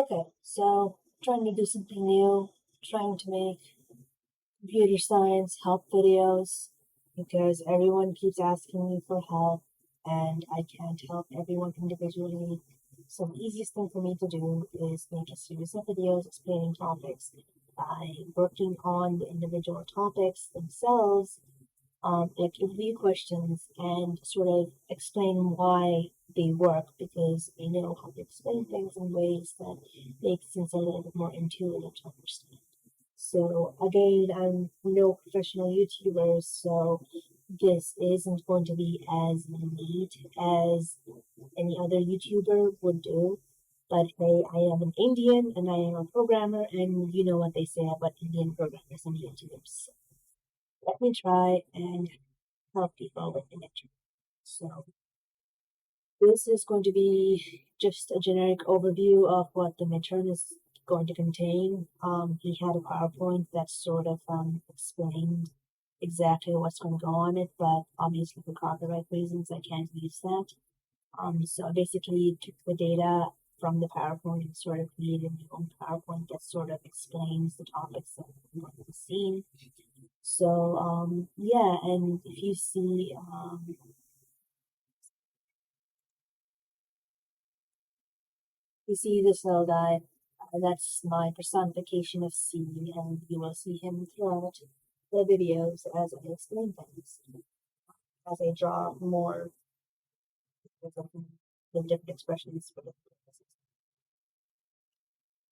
Okay, so trying to do something new, trying to make computer science help videos because everyone keeps asking me for help and I can't help everyone individually. So the easiest thing for me to do is make a series of videos explaining topics by working on the individual topics themselves, like review questions and sort of explain why they work because I know how to explain things in ways that make things a little bit more intuitive to understand. So again, I'm no professional YouTuber, so this isn't going to be as neat as any other YouTuber would do. But hey, I am an Indian and I am a programmer, and you know what they say about Indian programmers and YouTubers. So let me try and help people with the midterm. So this is going to be just a generic overview of what the midterm is going to contain. He had a PowerPoint that sort of explained exactly what's going to go on it, but obviously for copyright reasons, I can't use that. So I basically took the data from the PowerPoint and sort of created my own PowerPoint that sort of explains the topics that I'm going to be seeing. So yeah, and if you see this little guy, that's my personification of C, and you will see him throughout the videos as I explain things, as I draw more the different expressions for different purposes.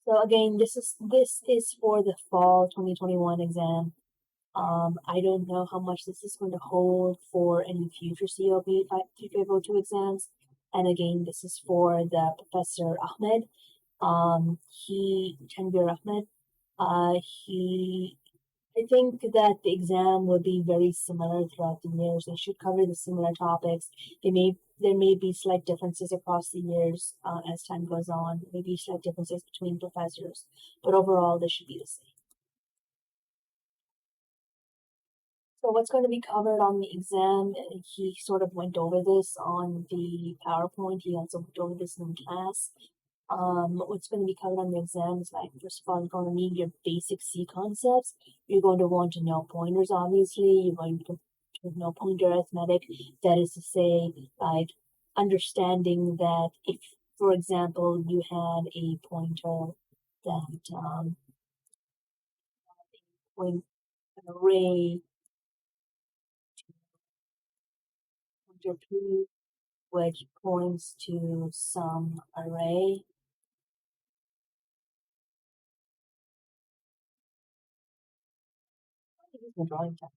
So again, this is for the fall 2021 exam. I don't know how much this is going to hold for any future COP3502 exams. And again, this is for the Professor Ahmed. Tanvir Ahmed, he, I think that the exam will be very similar throughout the years. They should cover the similar topics. There may be slight differences across the years as time goes on. Maybe slight differences between professors, but overall, they should be the same. So what's going to be covered on the exam, he sort of went over this on the PowerPoint. He also went over this in class. What's going to be covered on the exam is like, first of all, you're going to need your basic C concepts. You're going to want to know pointers, obviously. You're going to know pointer arithmetic. That is to say, like, understanding that if, for example, you had a pointer that, point an array pointer P, which points to some array. Use my drawing tablet.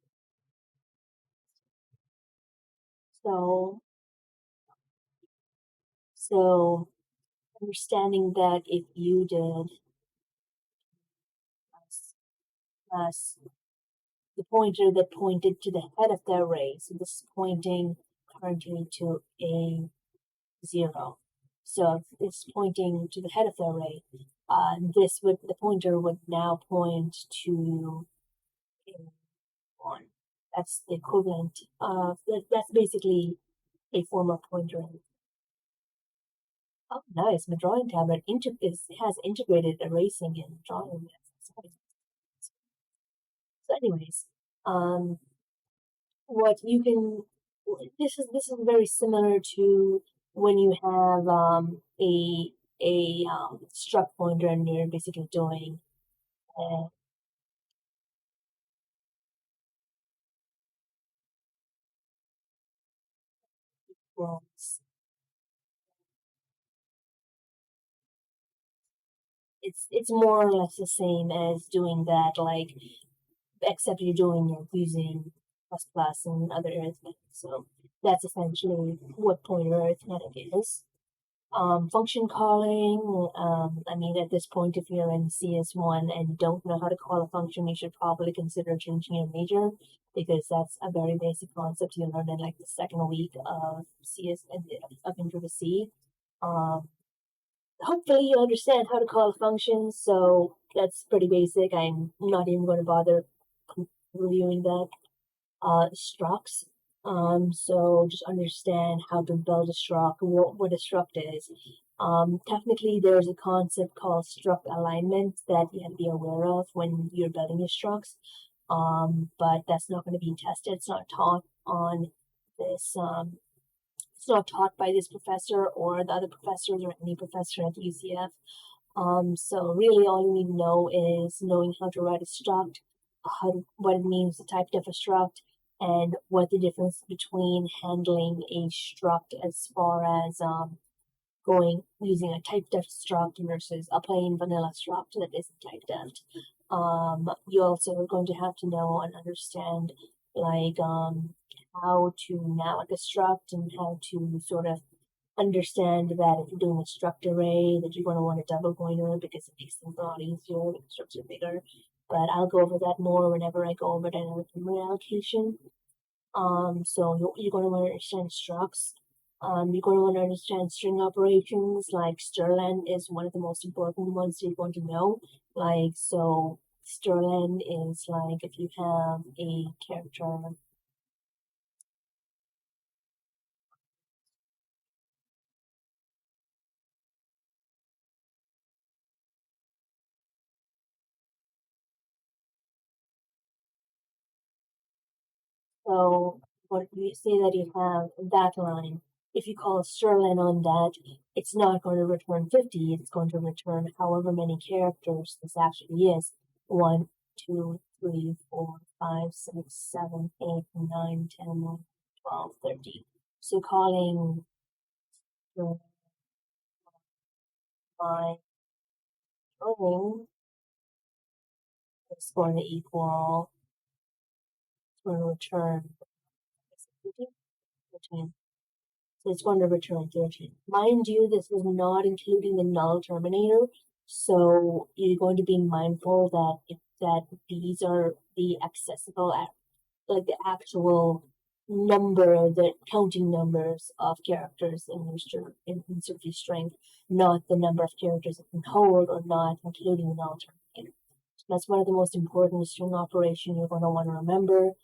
So understanding that if you did plus the pointer that pointed to the head of the array, so this is pointing currently to a 0. So if it's pointing to the head of the array, the pointer would now point to a 1. That's the equivalent of that's basically a form of pointering. Oh, nice! My drawing tablet has integrated erasing and drawing. So, anyways, what you can this is very similar to when you have a struct pointer and you're basically doing equals. It's more or less the same as doing that, like, except you're doing it using plus and other arithmetic. So that's essentially what pointer arithmetic is. Function calling, I mean, at this point, if you're in CS1 and don't know how to call a function, you should probably consider changing your major because that's a very basic concept you learn in like the second week of CS of Intro to C. Hopefully you understand how to call a function, so that's pretty basic. I'm not even going to bother reviewing that. Structs. So just understand how to build a struct, what a struct is. Technically, there's a concept called struct alignment that you have to be aware of when you're building your structs. But that's not going to be tested. It's not taught on this. It's not taught by this professor or the other professors or any professor at UCF. So really, all you need to know is knowing how to write a struct, what it means, the type of a struct, and what the difference between handling a struct as far as going using a type-def struct versus a plain vanilla struct that isn't type-def. You also are going to have to know and understand like how to malloc a struct and how to sort of understand that if you're doing a struct array that you're going to want a double pointer because it makes things a lot easier because structs are bigger. But I'll go over that more whenever I go over dynamic memory allocation. So you're going to want to understand structs. You're going to want to understand string operations, like strlen is one of the most important ones you're going to know. Like, so strlen is like if you have a character. So what you say that you have that line, if you call a strlen on that, it's not going to return 50, it's going to return however many characters this actually is. 1, 2, 3, 4, 5, 6, 7, 8, 9, 10, 11, 12, 13. So calling my string is going to equal, it's going to return 13. So it's going to return 13. Mind you, this is not including the null terminator, so you're going to be mindful that these are the accessible, like the actual number, the counting numbers of characters in your string, not the number of characters it can hold, or not including the null terminator. So that's one of the most important string operation you're going to want to remember.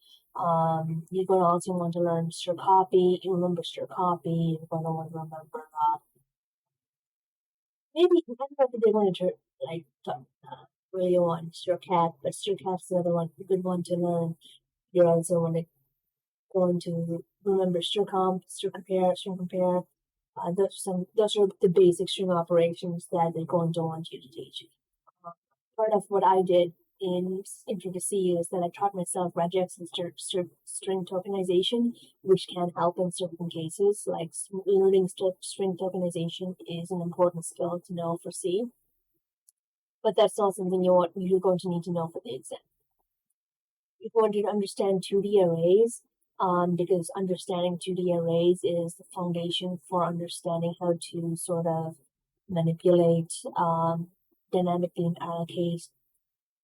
You're going to also want to learn strcpy. You remember strcpy. You're going to want to remember maybe I don't know if they wanted to like really on strcat, but strcat's the other one, a good one to learn. You're also going to remember strcomp, strcompare, string compare. Those are the basic string operations that they're going to want you to teach. Part of what I did in Intro to C is that I taught myself regex and string tokenization, which can help in certain cases. Like learning string tokenization is an important skill to know for C, but that's not something you're going to need to know for the exam. You're going to understand 2D arrays, because understanding 2D arrays is the foundation for understanding how to sort of manipulate, dynamically allocate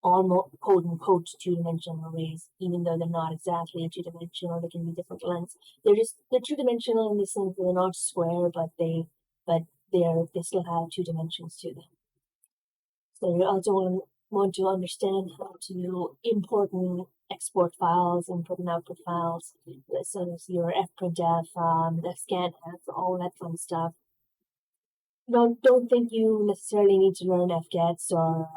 almost quote unquote two-dimensional arrays, even though they're not exactly two-dimensional. They can be different lengths. They're two-dimensional in the sense that they're not square, but they still have 2 dimensions to them. So you also want to understand how to import and export files, input and output files. So there's your fprintf, the scanf, all that fun stuff. Don't think you necessarily need to learn fgets or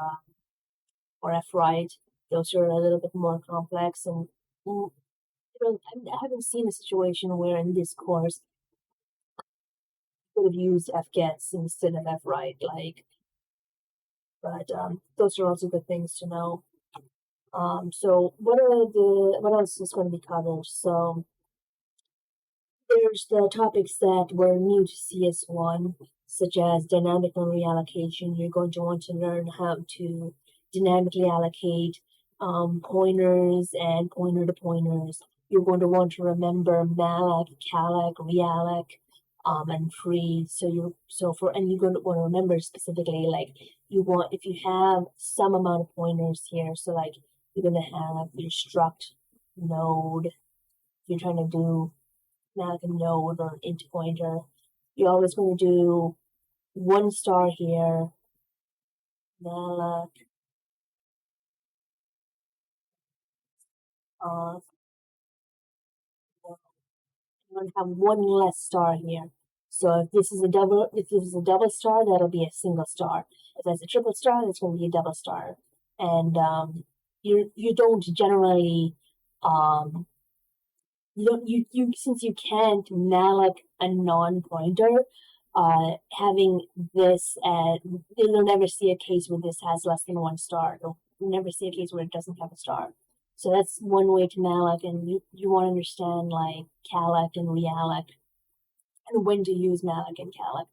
fwrite. Those are a little bit more complex, and I haven't seen a situation where in this course you could have used fgets instead of fwrite. But those are also good things to know. So what else is going to be covered? So there's the topics that were new to CS1, such as dynamic memory allocation. You're going to want to learn how to dynamically allocate pointers and pointer to pointers. You're going to want to remember malloc, calloc, realloc, and free. So you're going to want to remember specifically, like if you have some amount of pointers here, so like you're going to have your struct node. You're trying to do malloc a node or int pointer. You're always going to do 1 star here, malloc, you're going to have 1 less star here. So if this is a double star, that'll be a single star. If that's a triple star, that's going to be a double star. And you don't generally you since you can't malloc a non-pointer, having this you'll never see a case where this has less than one star. You'll never see a case where it doesn't have a star. So that's one way to malloc, and you want to understand like calloc and realloc and when to use malloc and calloc.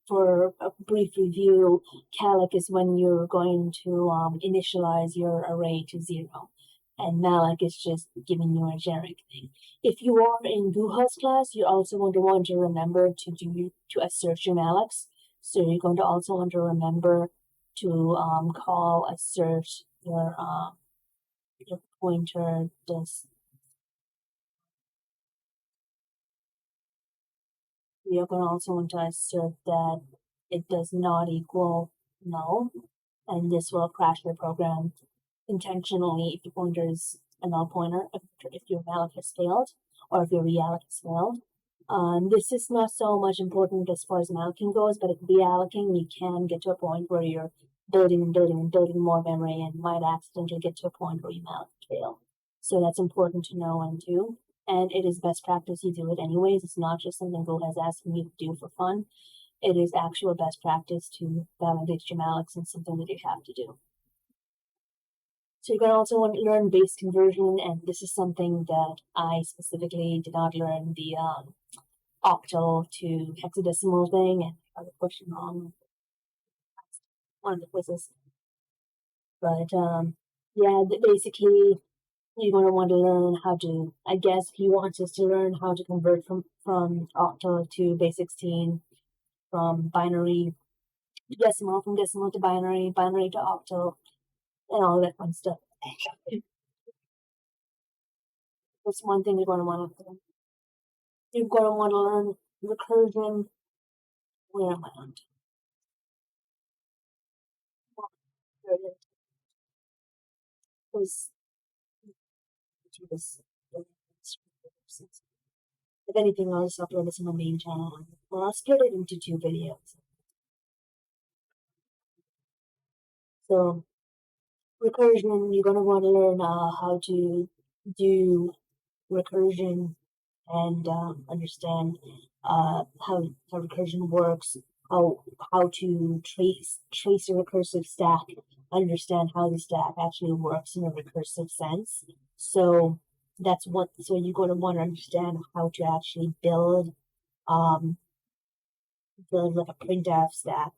For a brief review, calloc is when you're going to initialize your array to 0, and malloc is just giving you a generic thing. If you are in Guhal's class, you're also going to want to remember to assert your mallocs. So you're going to also want to remember to call assert your pointer does. You're going to also want to assert that it does not equal null, and this will crash the program intentionally if your pointer is a null pointer, if your malloc has failed, or if your realloc has failed. This is not so much important as far as mallocing goes, but at reallocating, you can get to a point where you're building and building and building more memory and might accidentally get to a point where you malloc fail. So that's important to know and do. And it is best practice you do it anyways. It's not just something Go has asking you to do for fun. It is actual best practice to validate your mallocs and something that you have to do. So you're going to also want to learn base conversion, and this is something that I specifically did not learn the octal to hexadecimal thing, and I got the question wrong one of the quizzes. But yeah, basically you're going to want to learn how to, I guess he wants us to learn how to convert from octal to base 16, from binary to decimal, from decimal to binary, binary to octal, and all that fun stuff. That's one thing you're going to want to learn. You're going to want to learn recursion. Where am I on? There it is. If anything, I'll just upload this on the main channel. Well, I'll split it into 2 videos. So, recursion, you're going to want to learn how to do recursion and understand how recursion works, how to trace a recursive stack, understand how the stack actually works in a recursive sense. So that's what. So you're going to want to understand how to actually build like a printf stack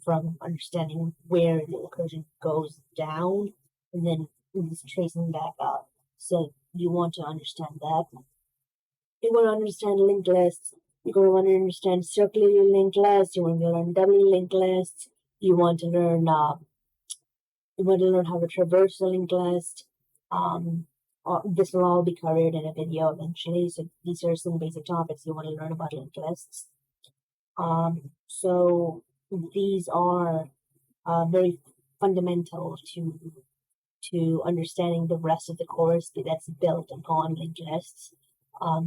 from understanding where the recursion goes down and then it's tracing back up. So you want to understand that. You want to understand linked lists. You're going to want to understand circular linked lists. You want to learn doubly linked lists. You want to learn how to traverse a linked list. This will all be covered in a video eventually. So these are some basic topics you want to learn about linked lists. So these are very fundamental to understanding the rest of the course that's built upon linked lists.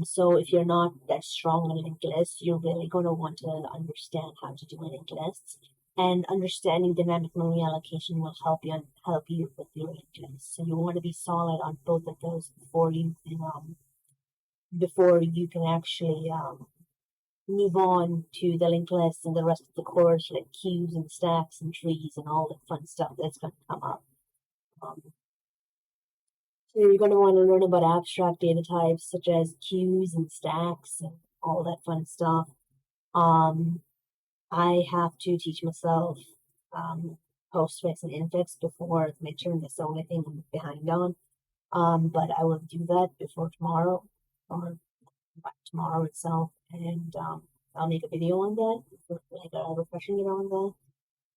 So if you're not that strong on linked lists, you're really going to want to understand how to do linked lists. And understanding dynamic memory allocation will help you with your linked lists. So you want to be solid on both of those before you can actually move on to the linked lists and the rest of the course, like queues and stacks and trees and all the fun stuff that's going to come up. So you're going to want to learn about abstract data types such as queues and stacks and all that fun stuff. I have to teach myself Postfix and Infix before midterm. That's the only thing I'm behind on. But I will do that before tomorrow or by tomorrow itself, and I'll make a video on that, like a refreshing it on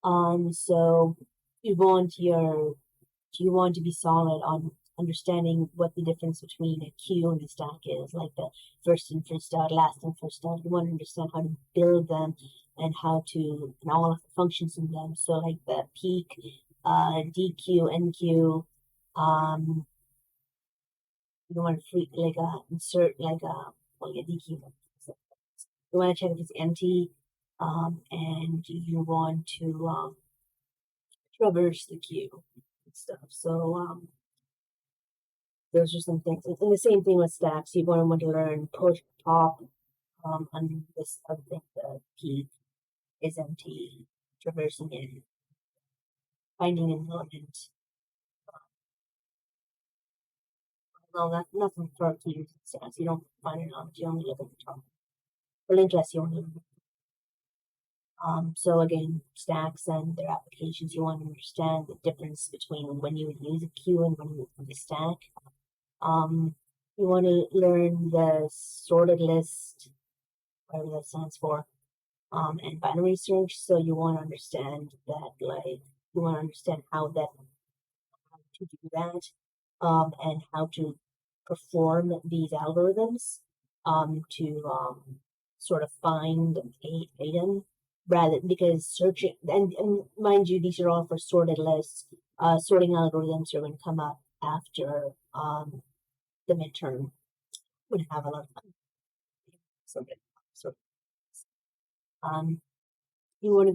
that. So you want to be solid on understanding what the difference between a queue and a stack is, like the first in first out, last in first out. You want to understand how to build them and how to and all of the functions in them. So like the peak, DQ, NQ, you want to insert like DQ. you want to check if it's empty, and you want to traverse the queue and stuff. So those are some things. And the same thing with stacks. You want to learn push, pop, on this other thing, the peak is empty, traversing it, finding an element. Well, nothing for keys and stacks. You don't find an element, you only look at the top. For linked list, you only so again, stacks and their applications, you want to understand the difference between when you would use a queue and when you would use a stack. You want to learn the sorted list, whatever that stands for, and binary search. So you want to understand that, like, you want to understand how to do that, and how to perform these algorithms, to sort of find a item rather, because searching, and mind you, these are all for sorted lists. Sorting algorithms are going to come up after the midterm. Would have a lot of fun. So you're going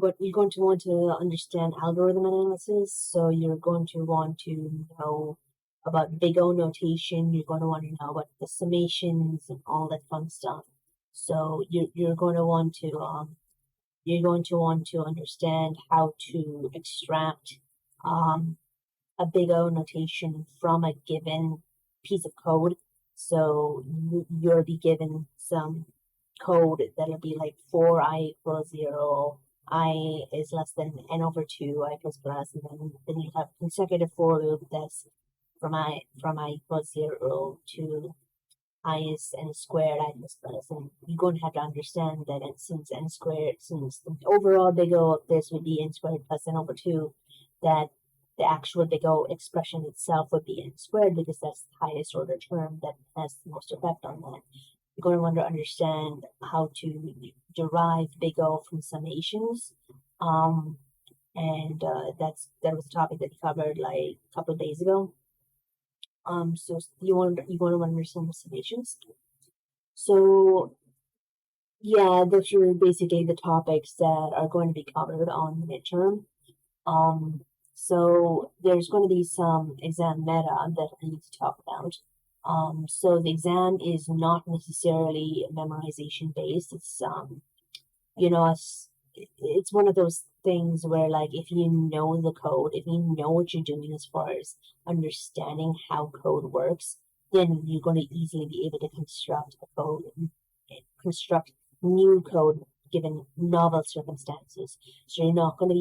to want to understand algorithm analysis. So you're going to want to know about big O notation. You're going to want to know about the summations and all that fun stuff. So you're going to want to understand how to extract a big O notation from a given piece of code. So you'll be given some code that'll be like for I equals 0, I is less than n over 2, I plus plus, and then you have consecutive for loop that's from I equals 0 to I is n squared, I plus plus, and you're going to have to understand that since n squared, since the overall big O of this would be n squared plus n over 2, that the actual big O expression itself would be n squared, because that's the highest order term that has the most effect on that. You're going to want to understand how to derive big O from summations. And that was a topic that we covered like a couple of days ago. So you want to understand the summations. So yeah, those are basically the topics that are going to be covered on the midterm. So there's going to be some exam meta that I need to talk about. So the exam is not necessarily memorization based. It's it's one of those things where, like, if you know the code, if you know what you're doing as far as understanding how code works, then you're going to easily be able to construct new code given novel circumstances. So you're not going to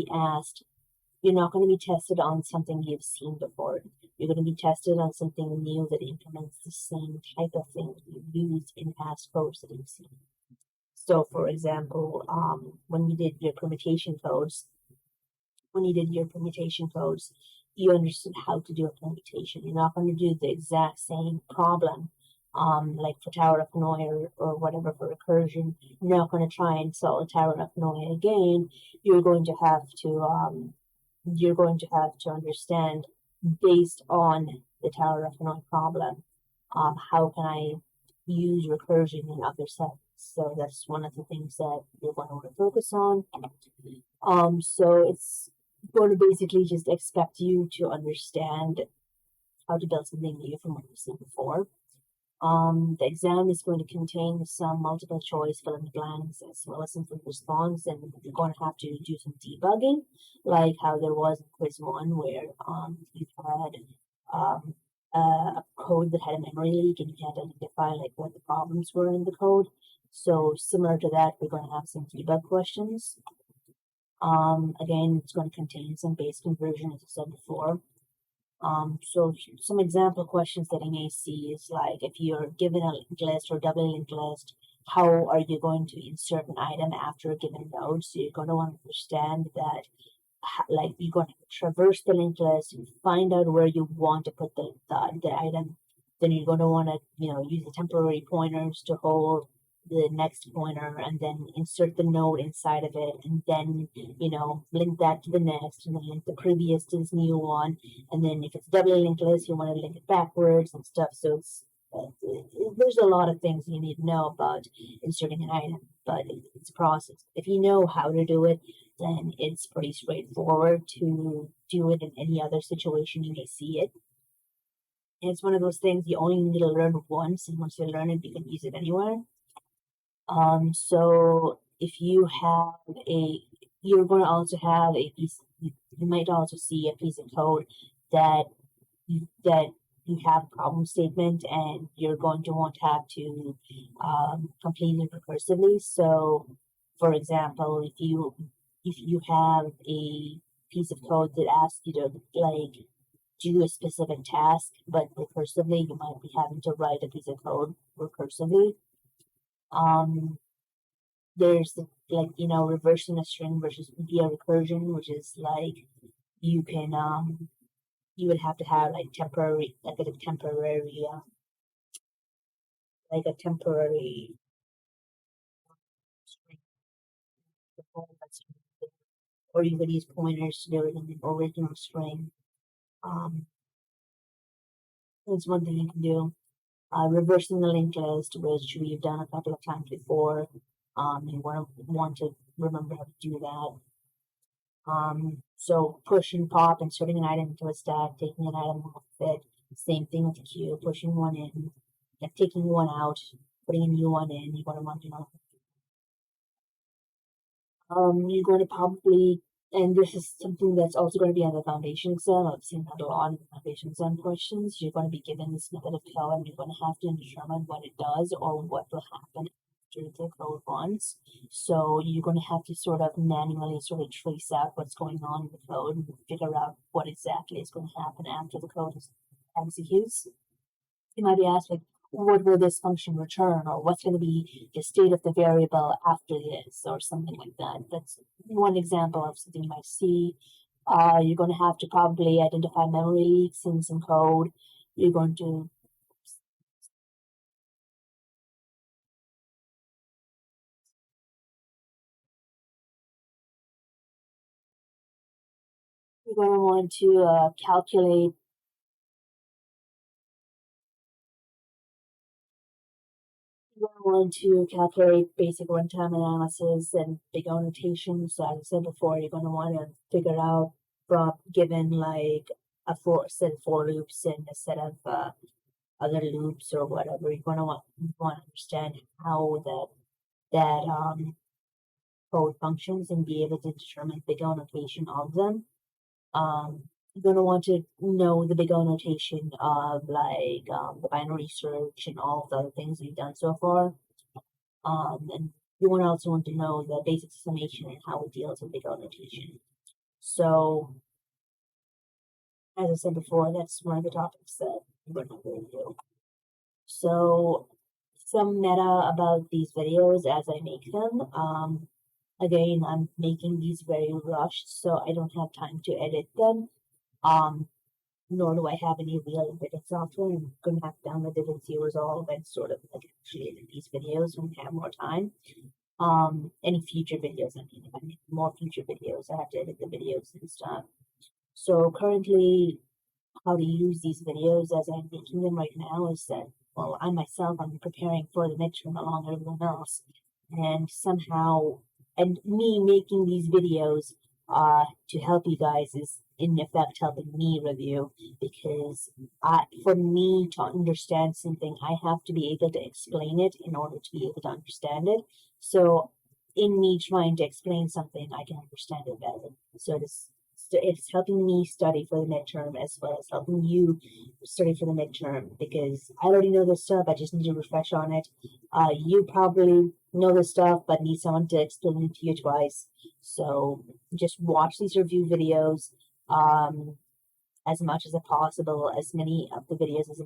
be tested on something you've seen before. You're going to be tested on something new that implements the same type of thing you've used in past codes that you've seen. So, for example, when you did your permutation codes, you understood how to do a permutation. You're not going to do the exact same problem, like for Tower of Hanoi or whatever for recursion. You're not going to try and solve Tower of Hanoi again. You're going to have to understand, based on the Tower of Hanoi problem, how can I use recursion in other sets. So that's one of the things that you're going to want to focus on. So it's going to basically just expect you to understand how to build something new from what you've seen before. The exam is going to contain some multiple choice fill in the blanks as well as some quick response, and you're going to have to do some debugging, like how there was in quiz 1, where you had a code that had a memory leak and you had to identify like what the problems were in the code. So similar to that, we're going to have some debug questions. Again, it's going to contain some base conversion, as I said before. So some example questions that I may see is like, if you're given a linked list or double linked list, how are you going to insert an item after a given node? So you're going to want to understand that, like, you're going to traverse the linked list and find out where you want to put the item. Then you're going to want to, use the temporary pointers to hold the next pointer and then insert the node inside of it, and then link that to the next, and then link the previous to this new one, and then if it's double linked list, you want to link it backwards and stuff. So it's there's a lot of things you need to know about inserting an item, but it's a process. If you know how to do it, then it's pretty straightforward to do it in any other situation you may see it. And it's one of those things you only need to learn once, and once you learn it, you can use it anywhere. So if you have you're going to also have a piece. You might also see a piece of code that that you have a problem statement, and you're going to want to have to complete it recursively. So, for example, if you have a piece of code that asks you to do a specific task, but recursively, you might be having to write a piece of code recursively. There's reversing a string versus via recursion, which is like you can you would have to have like a temporary string, or you could use pointers to do it in the original string. That's one thing you can do. Reversing the linked list, which we've done a couple of times before. You want to remember how to do that. So push and pop, inserting an item into a stack, taking an item off it. Same thing with the queue, pushing one in, taking one out, putting a new one in. You're going to want you're going to probably, and this is something that's also going to be on the foundation exam. I've seen that a lot in the foundation exam questions. You're going to be given this method of code, and you're going to have to determine what it does or what will happen after the code runs. So you're going to have to sort of manually sort of trace out what's going on in the code and figure out what exactly is going to happen after the code executes. You might be asked, like, what will this function return, or what's going to be the state of the variable after this, or something like that. That's one example of something you might see. You're going to have to probably identify memory leaks in some code. You're going to want to calculate basic runtime analysis and big O notation. So as I said before, you're going to want to figure out given like a set of for loops and a set of other loops or whatever. You're going to want to understand how that code functions and be able to determine big O notation of them. You're going to want to know the big O notation of the binary search and all of the other things we've done so far. And you also want to know the basic summation and how it deals with big O notation. So, as I said before, that's one of the topics that we're going to do. So, some meta about these videos as I make them. Again, I'm making these very rushed, so I don't have time to edit them. Nor do I have any real editing software. I'm going to have to download it and see Resolve and sort of actually edit these videos when I have more time. Any future videos, if I make more future videos, I have to edit the videos and stuff. So currently, how to use these videos as I'm making them right now is that, well, I'm preparing for the midterm along with everyone else, and somehow, and me making these videos to help you guys is in effect helping me review, because for me to understand something, I have to be able to explain it in order to be able to understand it. So in me trying to explain something, I can understand it better. So it's helping me study for the midterm as well as helping you study for the midterm, because I already know this stuff, I just need to refresh on it. You probably know this stuff but need someone to explain it to you twice. So just watch these review videos as much as possible, as many of the videos as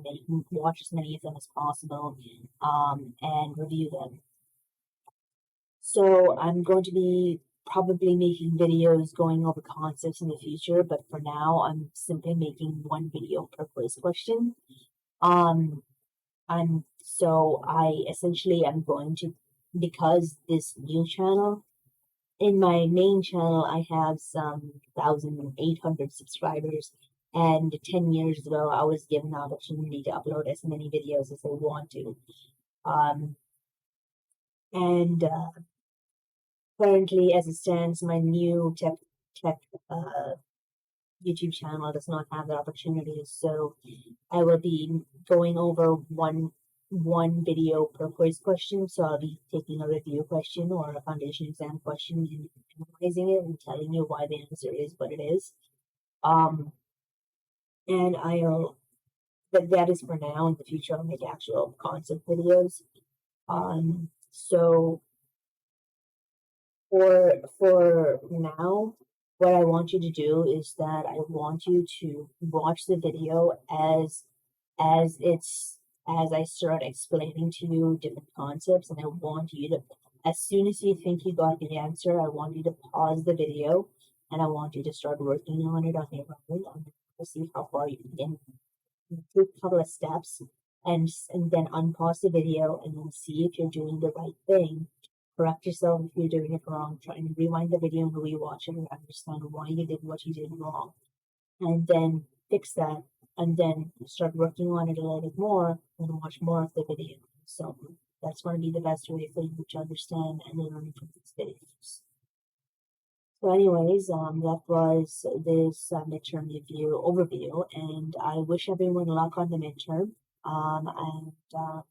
watch as many of them as possible, and review them. So I'm going to be probably making videos going over concepts in the future, but for now I'm simply making one video per quiz question. I'm going to, because this new channel, in my main channel I have some 1,800 subscribers, And 10 years ago, I was given the opportunity to upload as many videos as I want to. Um, and Currently, as it stands, my new tech uh, YouTube channel does not have that opportunity. So I will be going over one video per quiz question. So I'll be taking a review question or a foundation exam question and analyzing it and telling you why the answer is what it is. And that is for now. In the future, I'll make actual concept videos. So for now, what I want you to do is that I want you to watch the video as it's as I start explaining to you different concepts, and I want you to, as soon as you think you got the answer, I want you to pause the video and I want you to start working on it on your own to see how far you can take a couple of steps and then unpause the video and then see if you're doing the right thing. Correct yourself if you're doing it wrong. Try and rewind the video and rewatch it and understand why you did what you did wrong. And then fix that and then start working on it a little bit more and watch more of the video. So that's going to be the best way for you to understand and learn from these videos. So anyways, that was this midterm review overview, and I wish everyone luck on the midterm. And I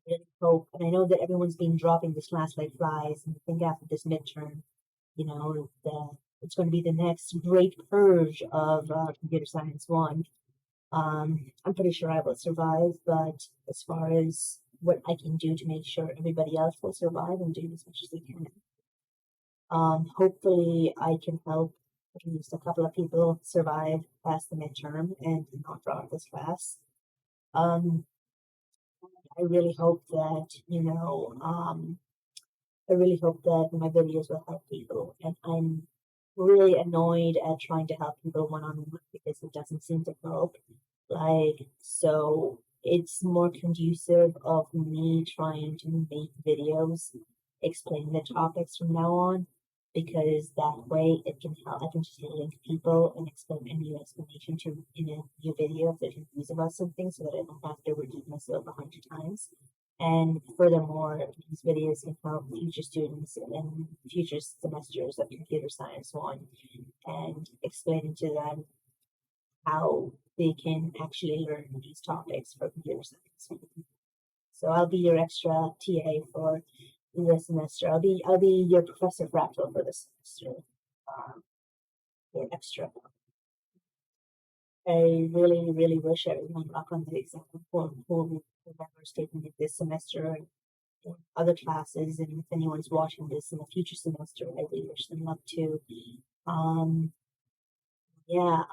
really hope, and I know that everyone's been dropping this class like flies, and I think after this midterm, it's going to be the next great purge of computer science one. I'm pretty sure I will survive, but as far as what I can do to make sure everybody else will survive, I'm doing as much as I can. Hopefully, I can help at least a couple of people survive past the midterm and not drop this class. I really hope that, I really hope that my videos will help people. And I'm really annoyed at trying to help people one on one because it doesn't seem to help. So it's more conducive of me trying to make videos explain the topics from now on because that way it can help. I can just link people and explain a new explanation to in a new video if they're confused about something so that I don't have to repeat myself 100 times. And furthermore, these videos can help future students and future semesters of computer science one and explaining to them how they can actually learn these topics for computer science. So I'll be your extra TA for this semester. I'll be your professor fractal for this semester. Your extra. I really, really wish everyone luck on the exam for who remembers taking it this semester and other classes. And if anyone's watching this in a future semester, I really wish them luck too. Yeah,